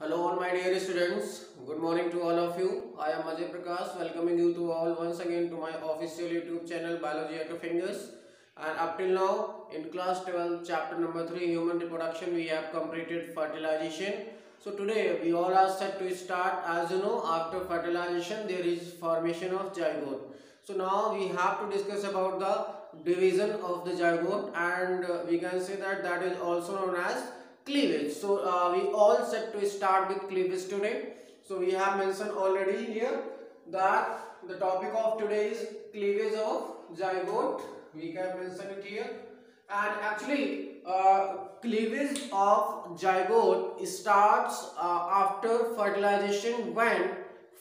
Hello all my dear students, good morning to all of you. I am Ajay Prakash welcoming you to all once again to my official YouTube channel Biology at Your Fingers. And up till now in class 12 chapter number 3 human reproduction we have completed fertilization. So today we all are set to start. As you know, after fertilization there is formation of zygote. So now we have to discuss about the division of the zygote, and we can say that is also known as cleavage. So we all set to start with cleavage today. So we have mentioned already here that the topic of today is cleavage of zygote. We can mention it here. And actually cleavage of zygote starts after fertilization when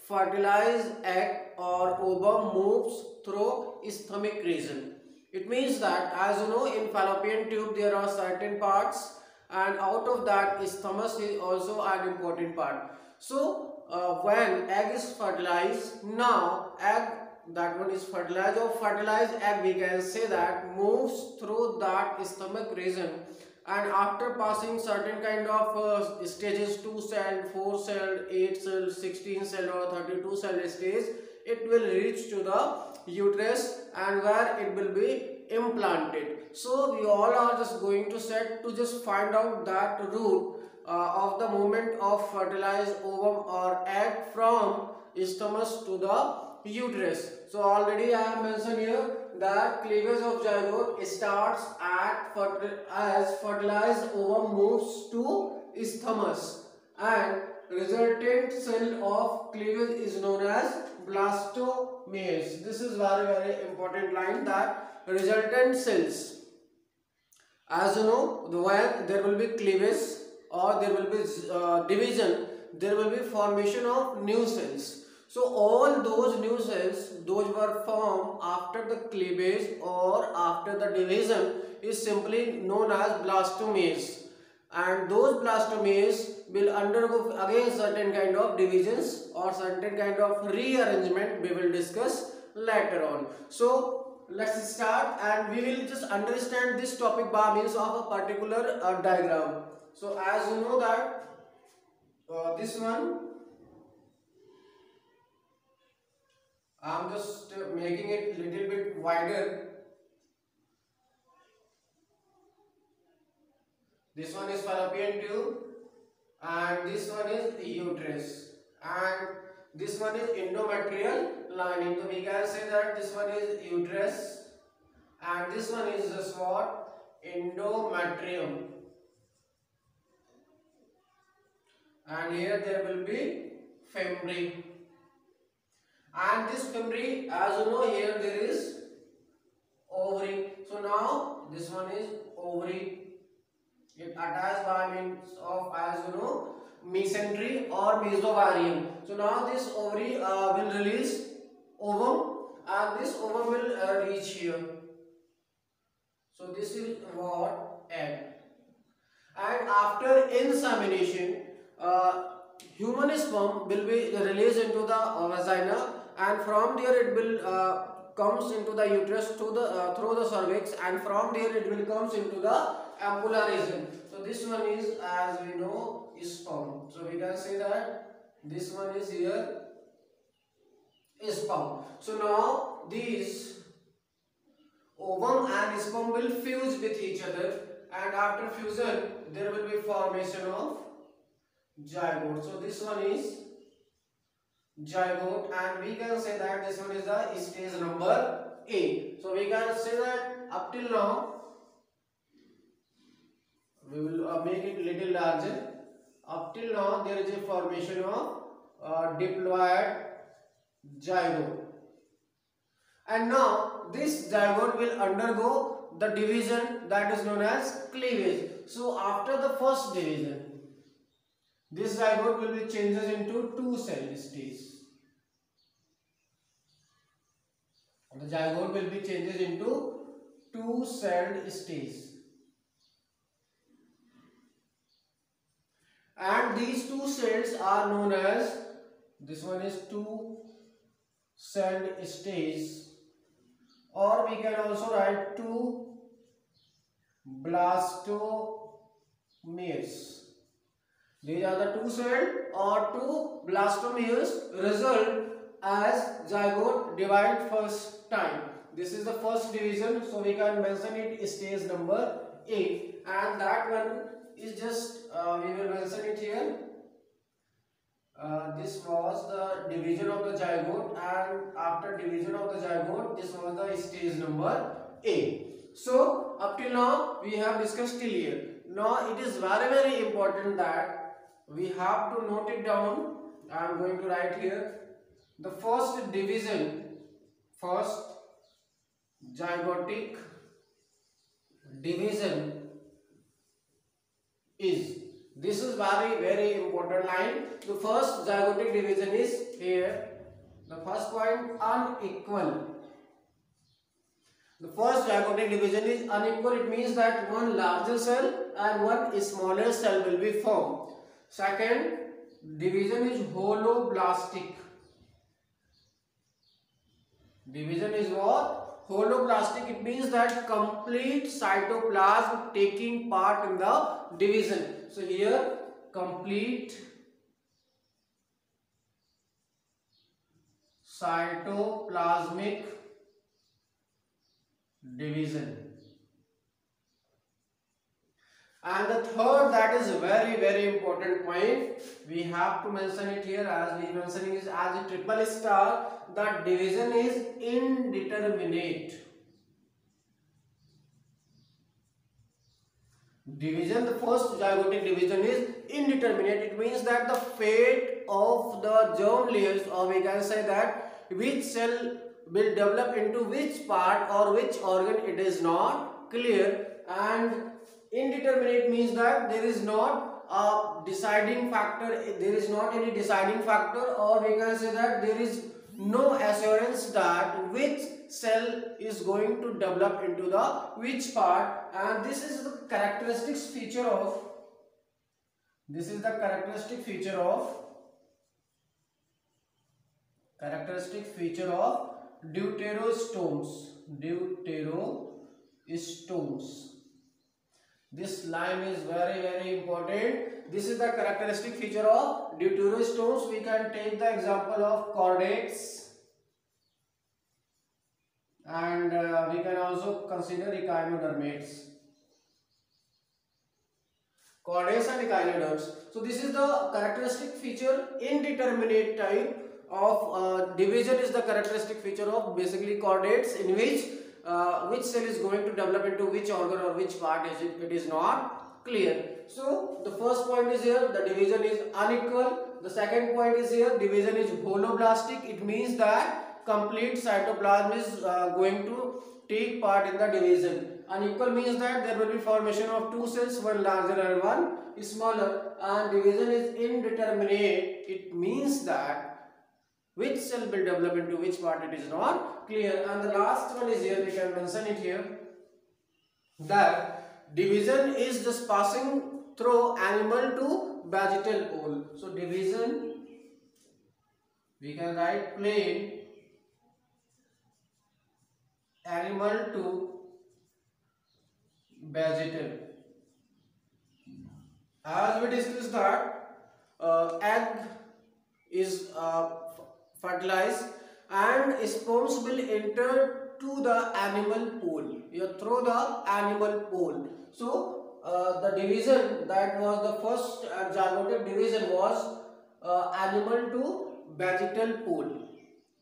fertilized egg or ovum moves through isthmic region. It means that, as you know, in fallopian tube there are certain parts, and out of that isthmus is also an important part. So when egg is fertilized, now egg, that one is fertilized, or fertilized egg we can say that moves through that stomach region, and after passing certain kind of stages, 2 cell, 4 cell, 8 cell, 16 cell or 32 cell stage, it will reach to the uterus and where it will be implanted. So we all are just going to set to just find out that route of the movement of fertilized ovum or egg from isthmus to the uterus. So already I have mentioned here that cleavage of zygote starts at as fertilized ovum moves to isthmus, and resultant cell of cleavage is known as blastomeres. This is very important line, that resultant cells, as you know, when there will be cleavage or there will be division, there will be formation of new cells. So all those new cells, those were formed after the cleavage or after the division, is simply known as blastomeres. And those blastomeres will undergo again certain kind of divisions or certain kind of rearrangement we will discuss later on. So let's start, and we will just understand this topic by means of a particular diagram. So as you know that this one, I am just making it little bit wider. This one is fallopian tube, and this one is uterus, and this one is endometrial lining. So we can say that this one is uterus and this one is just what? Endometrium. And here there will be fimbriae, and this fimbriae, as you know, here there is ovary. So now this one is ovary. It attached by means of, as you know, mesentery or mesovarium. So now this ovary will release ovum, and this ovum will reach here. So this is what? Egg. And after insemination, human sperm will be released into the vagina, and from there it will comes into the uterus through the cervix, and from there it will comes into the ampulla region. So this one is, as we know, sperm. So we can say that this one is here sperm. So now these ovum and sperm will fuse with each other, and after fusion there will be formation of zygote. So this one is zygote, and we can say that this one is the stage number A. So we can say that up till now, we will make it little larger. Up till now there is a formation of diploid zygote, and now this zygote will undergo the division that is known as cleavage. So after the first division, this zygote will be changes into two cell stage. The zygote will be changes into two celled stage, and these two cells are known as, this one is two celled stage, or we can also write two blastomeres. These are the two-celled or two blastomeres result as zygote divide first time. This is the first division, so we can mention it stage number A, and that one is just we will mention it here. This was the division of the zygote, and after division of the zygote, this was the stage number A. So up till now we have discussed till here. Now it is very important that we have to note it down. I am going to write here the first division, first zygotic division is, this is very important line. The first zygotic division is here. The first point, unequal. The first zygotic division is unequal. It means that one larger cell and one smaller cell will be formed. Second division is holoblastic. Division is what? Holoblastic. It means that complete cytoplasm taking part in the division. So here complete cytoplasmic division. And the third, that is a very important point, we have to mention it here, as we mentioning is as a triple star, that division is indeterminate. Division, the first zygotic division is indeterminate. It means that the fate of the germ layers, or we can say that which cell will develop into which part or which organ, it is not clear. And indeterminate means that there is not a deciding factor, there is not any deciding factor, or we can say that there is no assurance that which cell is going to develop into the which part. And this is the characteristic feature of deuterostomes. This line is very important. This is the characteristic feature of deuterostomes. We can take the example of chordates, and we can also consider echinodermates. Chordates and echinoderms. So this is the characteristic feature. Indeterminate type of division is the characteristic feature of basically chordates, in which cell is going to develop into which organ or which part is it, it is not clear. So the first point is here, the division is unequal. The second point is here, division is holoblastic. It means that complete cytoplasm is going to take part in the division. Unequal means that there will be formation of two cells, one larger and one smaller. And division is indeterminate. It means that which cell will develop into which part, it is not clear. And the last one is here, we can mention it here, that division is just passing through animal to vegetal pole. So division, we can write plain animal to vegetal. As we discussed that egg is fertilized and sperms will enter to the animal pole, through the animal pole. So the division, that was the first zygotic division, was animal to vegetal pole.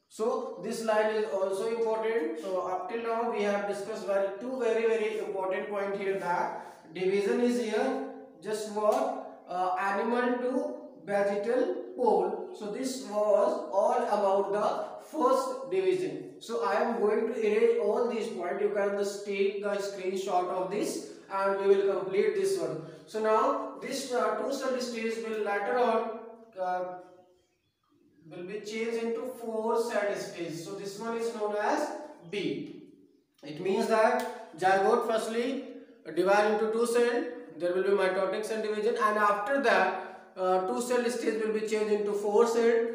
So this line is also important. So up till now we have discussed two very important point here, that division is here just what animal to vegetal pole. So this was all about the first division. So I am going to erase all these points. You can just take the screenshot of this and we will complete this one. So now this two cell stage will later on will be changed into four cell stage. So this one is known as B. It means that zygote firstly divide into two cell, there will be mitotic cell division, and after that two cell stage will be changed into four cell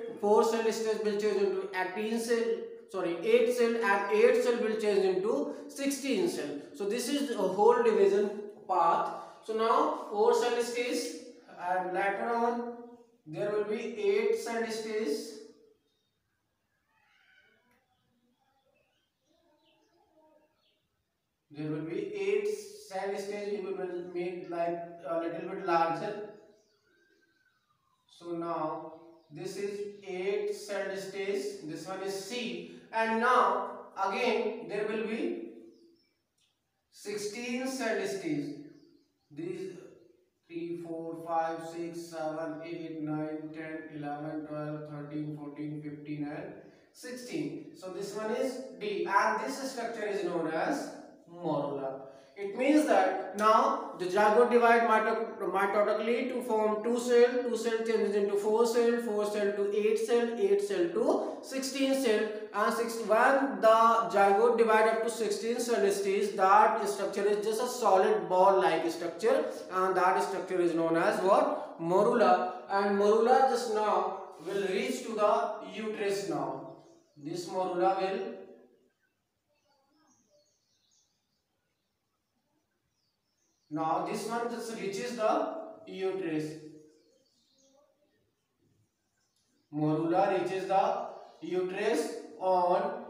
stage will change into 8 cell, and 8 cell will change into 16 cell. So this is a whole division path. So now 4 cell stage and later on there will be 8 cell stage. There will be 8 cell stage. We will make like a little bit larger. So now this is 8 cell stage. This one is C. And now again there will be 16 cell stage. These 3, 4, 5, 6, 7, 8, 9, 10, 11, 12, 13, 14, 15 and 16. So this one is D, and this structure is known as morula. It means that now the zygote divide mitotically to form 2 cell changes into 4 cell to 8 cell to 16 cell, and when the zygote divide up to 16 cell stage, that structure is just a solid ball like structure, and that structure is known as what? Morula. And morula just now will reach to the uterus. Now this morula will now this one just reaches the uterus. Morula reaches the uterus on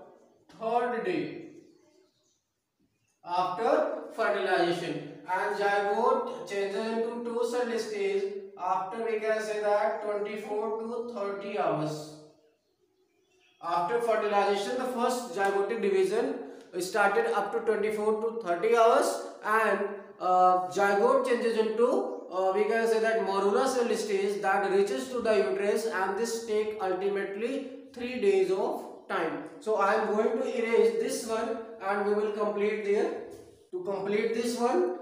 3rd day after fertilization, and zygote changes into 2 cell stage after, we can say that, 24 to 30 hours. After fertilization, the first zygotic division started up to 24 to 30 hours, and zygote changes into we can say that morula cell stage that reaches to the uterus, and this take ultimately 3 days of time. So I am going to erase this one and we will complete there. To complete this one,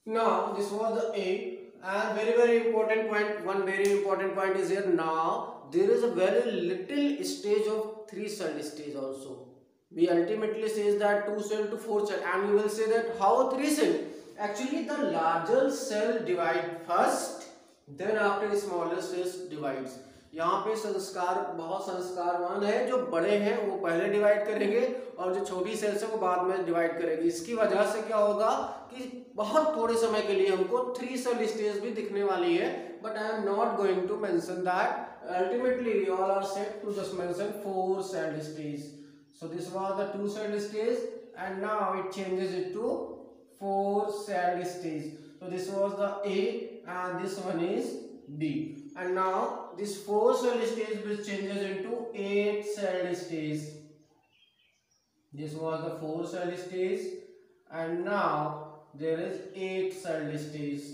now this was the A, and very important point, one very important point is here. Now there is a very little stage of 3 cell stage also. We ultimately says that 2 cell to 4 cell, and you will say that how 3 cell? Actually the larger cell divide first, then after smaller cells divides. यहाँ पे संस्कार बहुत संस्कारवान है, जो बड़े हैं वो पहले डिवाइड करेंगे और जो छोटी सेल्स है वो बाद में डिवाइड करेगी. इसकी वजह से क्या होगा कि बहुत थोड़े समय के लिए हमको 3 सेल स्टेज भी दिखने वाली है, but I am not going to mention that. Ultimately we all are set to just mention 4 cell stage. So this was the 2 cell stage, and now it changes it to 4 cell stage. So this was the A, and this one is D. And now this 4 cell stage will changes into 8 cell stage. This was the 4 cell stage, and now there is 8 cell stage.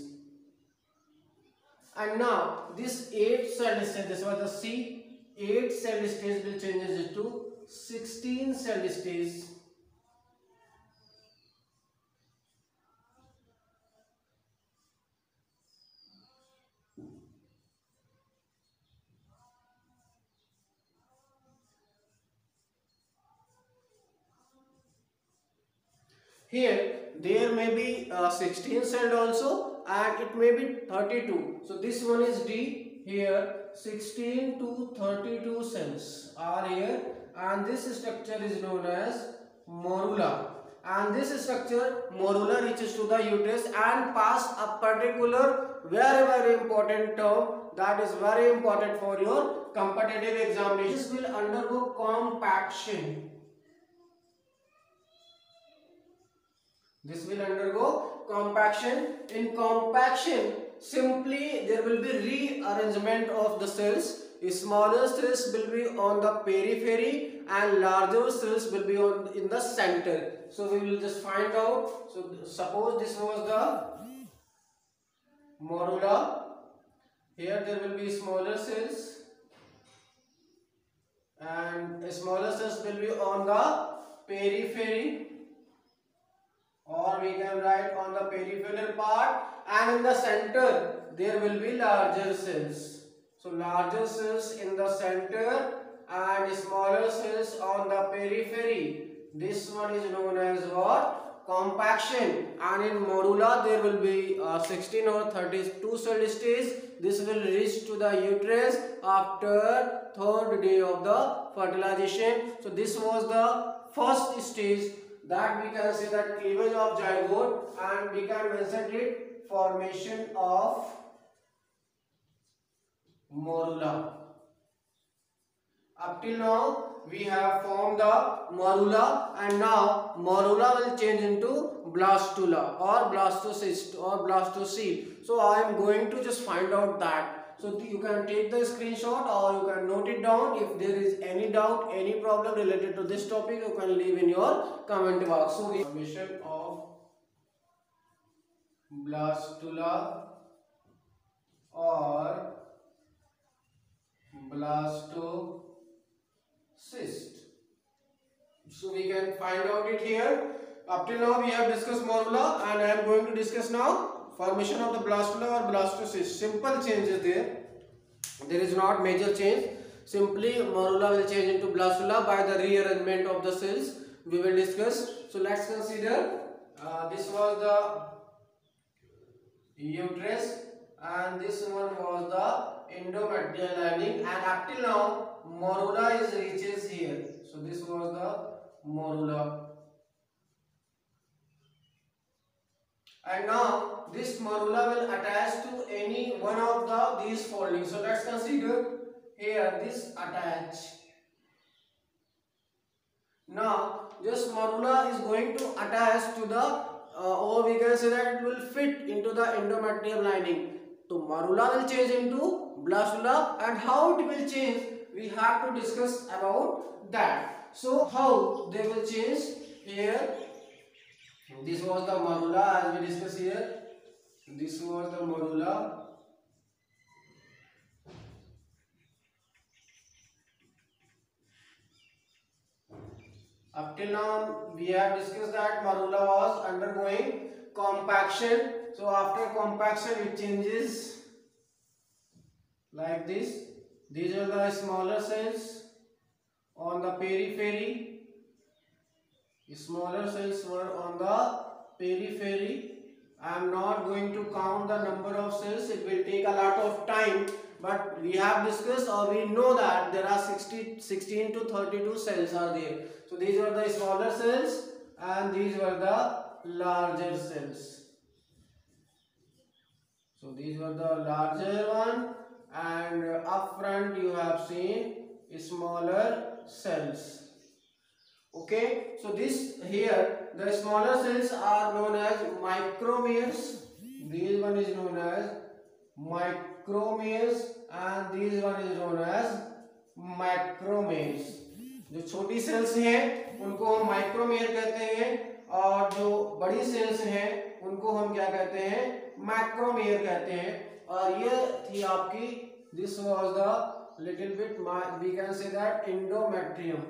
And now this 8 cell stage, this was the C, 8 cell stage will changes into 16 cell stage. Here there may be 16 cell also, and it may be 32. So this one is D. Here 16 to 32 cells are here, and this structure is known as morula. And this structure morula reaches to the uterus and pass a particular very important term that is very important for your competitive examination. This will undergo compaction. This will undergo compaction. In compaction, simply there will be rearrangement of the cells. Smaller cells will be on the periphery and larger cells will be in the center. So we will just find out. So suppose this was the morula. Here there will be smaller cells, and smaller cells will be on the periphery, or we can write on the peripheral part, and in the center there will be larger cells. So larger cells in the center and smaller cells on the periphery. This one is known as what? Compaction. And in morula there will be 16 or 32 cell stage. This will reach to the uterus after 3rd day of the fertilization. So this was the first stage, that we can say that cleavage of zygote, and we can mention it formation of morula. Up till now we have formed the morula, and now morula will change into blastula or blastocyst or blastocele. So I am going to just find out that. So you can take the screenshot or you can note it down. If there is any doubt, any problem related to this topic, you can leave in your comment box. So formation of blastula or blastocyst. So we can find out it here. Up till now we have discussed morula, and I am going to discuss now formation of the blastula or blastocyst. Simple changes there. There is not major change. Simply morula will change into blastula by the rearrangement of the cells. We will discuss. So let's consider this was the uterus and this one was the endometrial lining, and up till now morula reaches here. So this was the morula, and now this morula will attach to any one of these foldings. So let's consider here this attach. Now this morula is going to attach to the or we can say that it will fit into the endometrial lining. So morula will change into blastula, and how it will change we have to discuss about that. So how they will change here. This was the morula as we discussed here. This was the morula. Up till now we have discussed that morula was undergoing compaction. So after compaction it changes like this. These are the smaller cells on the periphery. Smaller cells were on the periphery. I am not going to count the number of cells. It will take a lot of time. But we have discussed or we know that there are 16 to 32 cells are there. So these were the smaller cells and these were the larger cells. So these were the larger one, and up front you have seen smaller cells. Okay, so this here the smaller cells are known as micromeres. This one is known as micromeres and this one is known as macromeres. जो छोटी sales हैं उनको हम माइक्रोमेयर कहते हैं, और जो बड़ी सेल्स हैं उनको हम क्या कहते हैं, मैक्रोमेयर कहते हैं. और ये थी आपकी, this was the little bit we can say that endometrium.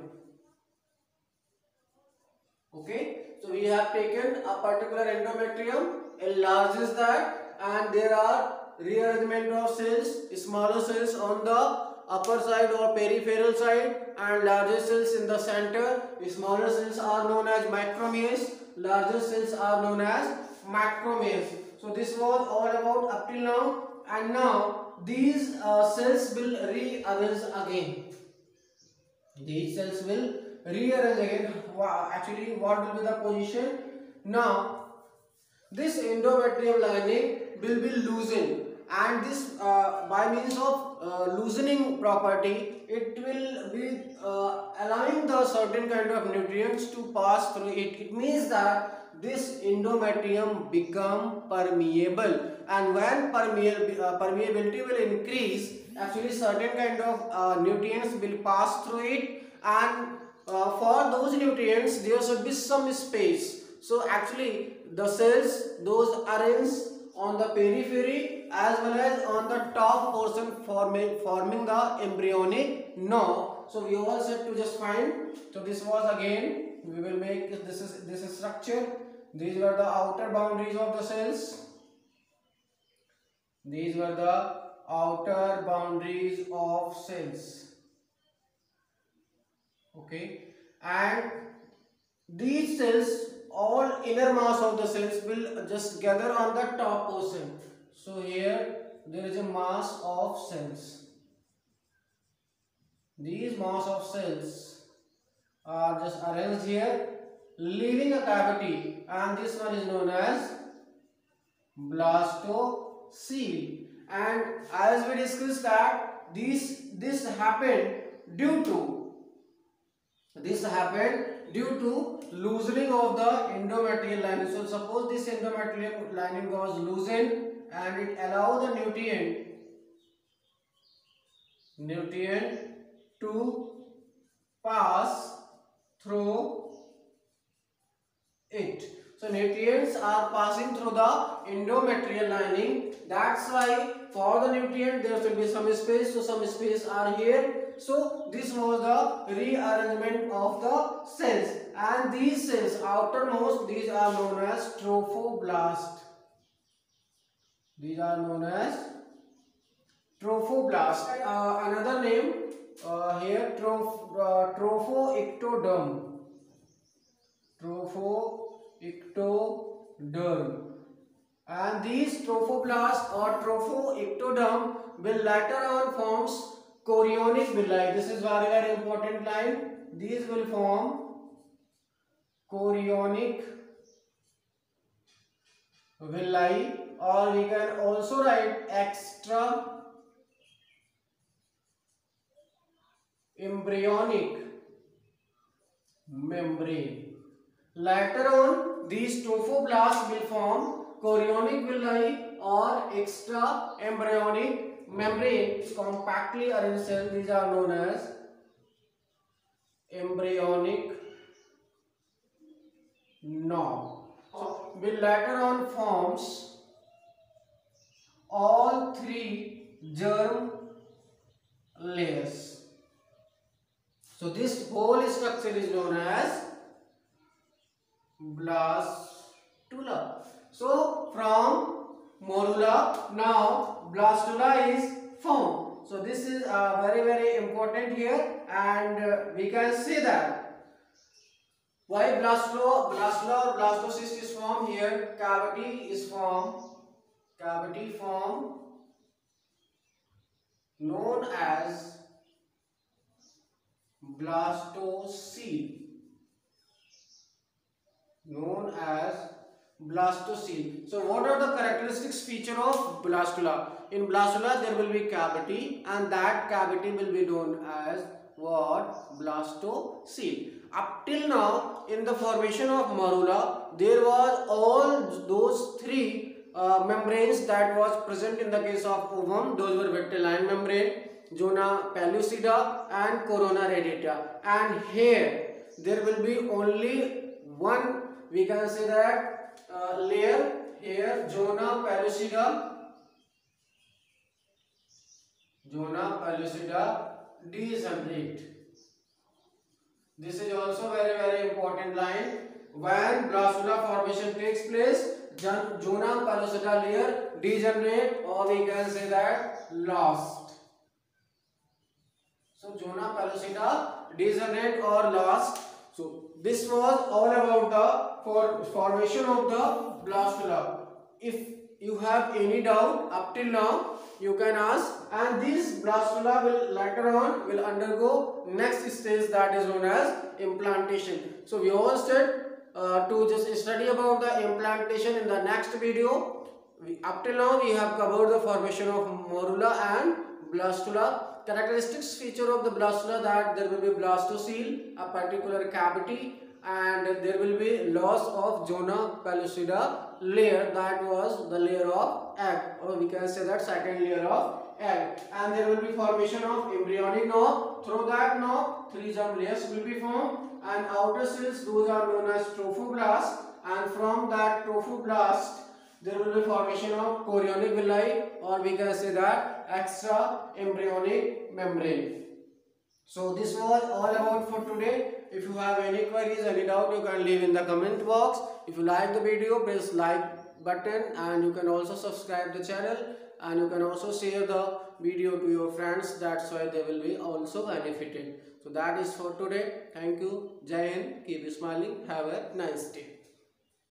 Okay, so we have taken a particular endometrium, enlarges that, and there are rearrangement of cells, smaller cells on the upper side or peripheral side and larger cells in the center. Smaller cells are known as micromeres, larger cells are known as macromeres. So this was all about up till now, and now these cells will rearrange again. These cells will rearrange again. Actually, what will be the position? Now this endometrium lining will be loosened, and this by means of loosening property, it will be allowing the certain kind of nutrients to pass through it. It means that this endometrium become permeable, and when permeability will increase, actually certain kind of nutrients will pass through it, and for those nutrients there should be some space. So actually the cells, those arrange on the periphery as well as on the top portion forming the embryonic knob. So we all said to just find. So this was again, we will make this is structure. These were the outer boundaries of the cells. These were the outer boundaries of cells. Okay, and these cells, all inner mass of the cells will just gather on the top portion. So here there is a mass of cells. These mass of cells are just arranged here, leaving a cavity, and this one is known as blastocele. and as we discussed that this happened due to loosening of the endometrial lining. So suppose this endometrial lining was loosened and it allow the nutrient to pass through it. So nutrients are passing through the endometrial lining. That's why for the nutrient there will be some space. So some space are here. So this was the rearrangement of the cells, and these cells outermost, these are known as trophoblast. These are known as trophoblast. Another name here, trophoectoderm. Trophoectoderm. And these trophoblast or trophoectoderm will later on forms chorionic villi. This is very, very important line. These will form chorionic villi, or we can also write extra embryonic membrane. Later on, these trophoblasts will form chorionic villi or extra embryonic membrane, compactly arranged cells. These are known as embryonic knob. So will later on forms all three germ layers. So this whole structure is known as blastula. So from morula, now blastula is formed. So this is very, very important here, and we can say that why blastula or blastocyst is formed here. Cavity form known as blastocele. So what are the characteristics feature of blastula? In blastula there will be cavity, and that cavity will be known as what? Blastocele. Up till now, in the formation of morula, there was all those three membranes that was present in the case of ovum. Those were vitelline membrane, zona pellucida and corona radiata. And here there will be only one, we can say that layer here, zona pellucida degenerate. This is also very, very important line. When blastula formation takes place, zona pellucida layer degenerate, or we can say that lost. So zona pellucida degenerate or lost. So this was all about the formation of the blastula. If you have any doubt up till now, you can ask, and this blastula will later on will undergo next stage, that is known as implantation. So we all said to just study about the implantation in the next video. Up till now we have covered the formation of morula and blastula. Characteristics feature of the blastula, that there will be blastocele, a particular cavity, and there will be loss of zona pellucida layer, that was the layer of egg, or we can say that second layer of egg, and there will be formation of embryonic knob. Through that knob, three germ layers will be formed, and outer cells, those are known as trophoblast, and from that trophoblast there will be formation of chorionic villi, or we can say that extra embryonic membrane. So this was all about for today. If you have any queries, any doubt, you can leave in the comment box. If you like the video, press like button, and you can also subscribe the channel, and you can also share the video to your friends. That's why they will be also benefited. So that is for today. Thank you. Jai Hind. Keep smiling. Have a nice day.